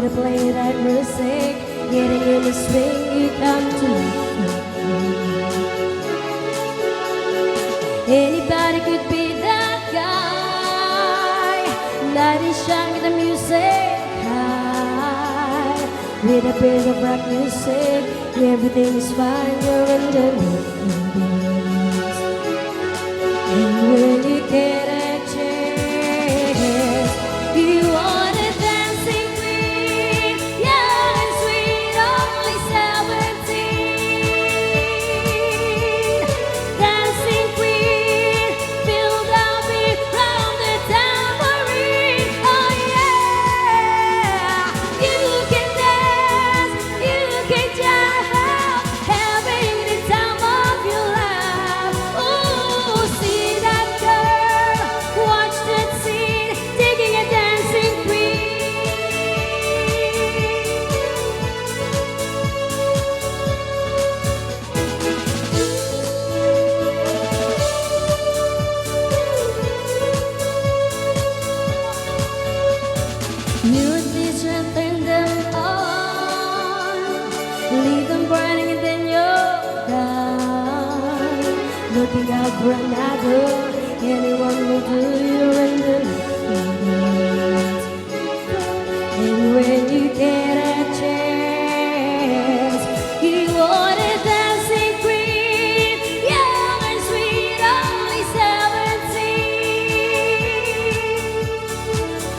to play that music, getting in the swing, you come to me. Anybody could be that guy that is shining the music high. With a bit of rock music, everything is fine, you're in the mood. And when you get a chance, you want a dancing queen, young and sweet, only 17. Dancing queen, feel the beat from the tambourine. Oh yeah, you can dance, you can jive, having the time of your life. Oh, see that girl, watch that scene, taking a dancing queen. Musician, turn them on, leave them burning and then you're gone. Looking out for another, anyone will do, you're in the mood. And when you get a chance, you want a dancing queen, young and sweet, only 17.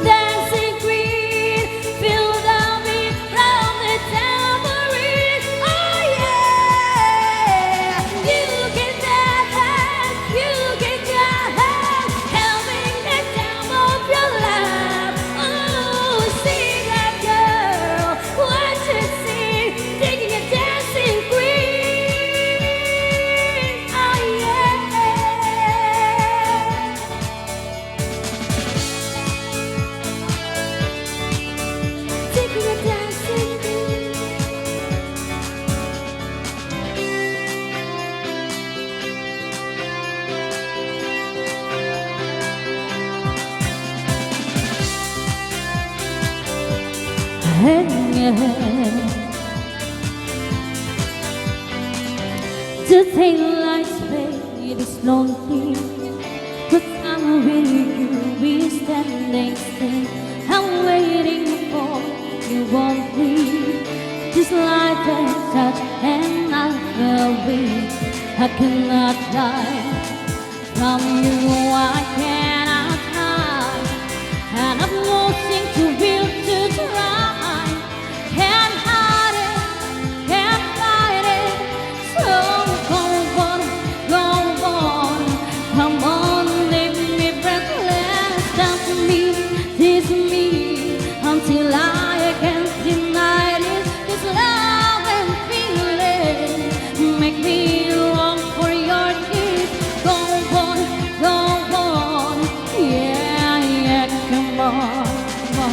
Dancing queen, feel the beat from the tambourine. Oh yeah, you can dance, you can jive, having the time of your life. Oh, see that girl, watch her sing, taking a dancing queen. Oh yeah, taking a dancing queen. The daylight fade is lonely, but I'm with you, we standing still. I'm waiting for you, won't leave. Just like that touch and I feel weak. I cannot die from you, I cannot hide. And I'm losing to will to try. Can't hide it, can't fight it. So go on, come on, leave me breathless. Stop me, tease me until I can't deny this. This love and feeling make me long for your kiss. Go on, yeah, yeah, come on, come on.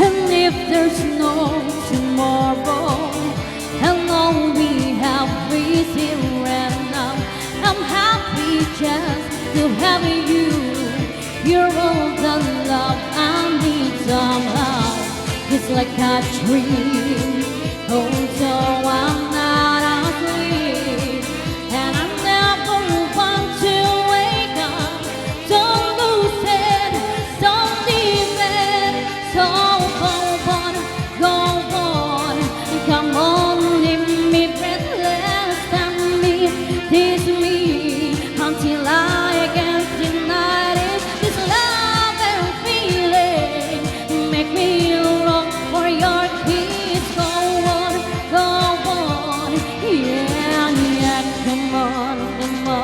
And if there's no tomorrow, and all we have is here and now, I'm happy just to have you. You're all the love I need somehow. It's like a dream, oh, so I'm not asleep. And I never want to wake up. Don't lose it, don't leave it. So go on, come on, leave me breathless. Stand me, tease me until I can't deny it. This love and feeling make me long for your kiss. Go on, yeah, yeah, come on, come on.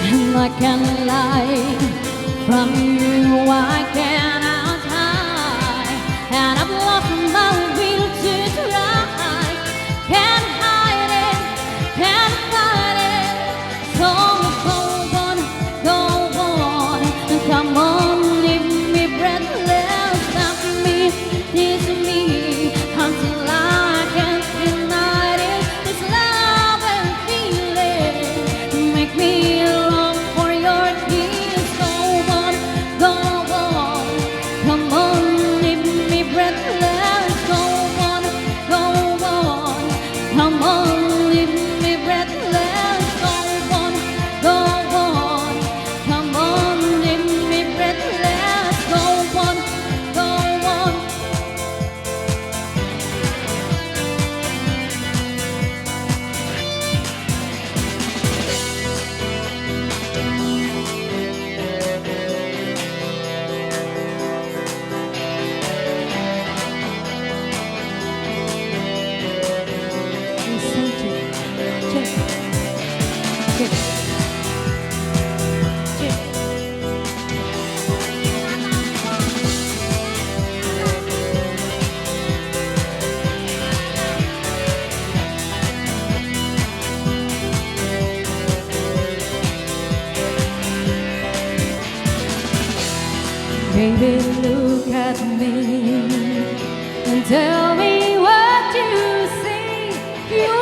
And I can't lie from you, I cannot hide. And I've lost my Baby, look at me and tell me what you see. You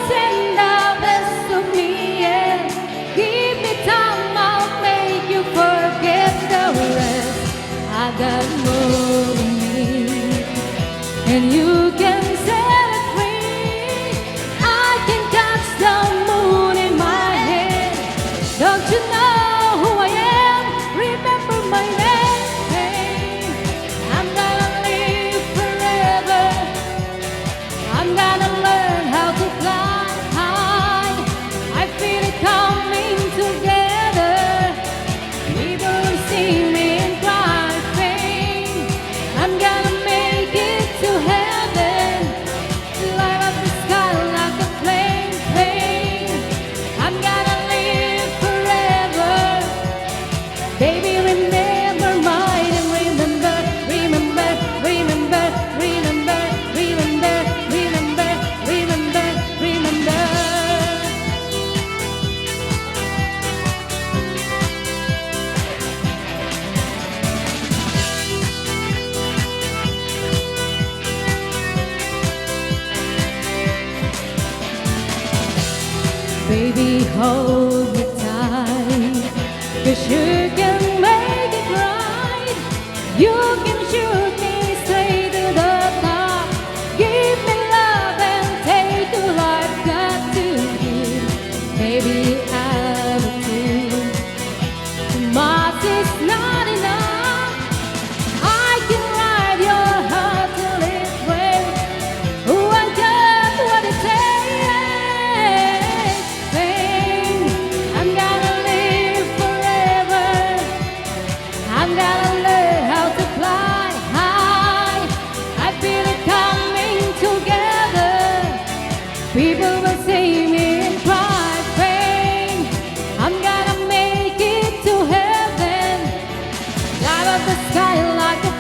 send the best of me and give me time. I'll make you forget the rest. I got more than me, and you can set it free. I can catch the moon in my hand. Don't you know who I am? Remember my name. I'm gonna live forever. I'm gonna learn how to fly high. I feel it coming together. People will see me and cry pain. I'm gonna make it to heaven. Light up the sky like a flame pain. I'm gonna live forever. Baby, remember my name. Remember, remember, remember, remember, remember, remember, remember, remember. Baby, hold me tight, 'cause you can make it right. You can shoot me straight to the top. Give me love and take a life got to give. Baby, attitude much is not enough. I can ride your heart till it breaks. Oh, I got what it takes. Pain. I'm gonna live forever. I'm gonna learn how to fly high. I feel it coming together. People will see me and cry pain. I'm gonna make it to heaven. Light up the sky like a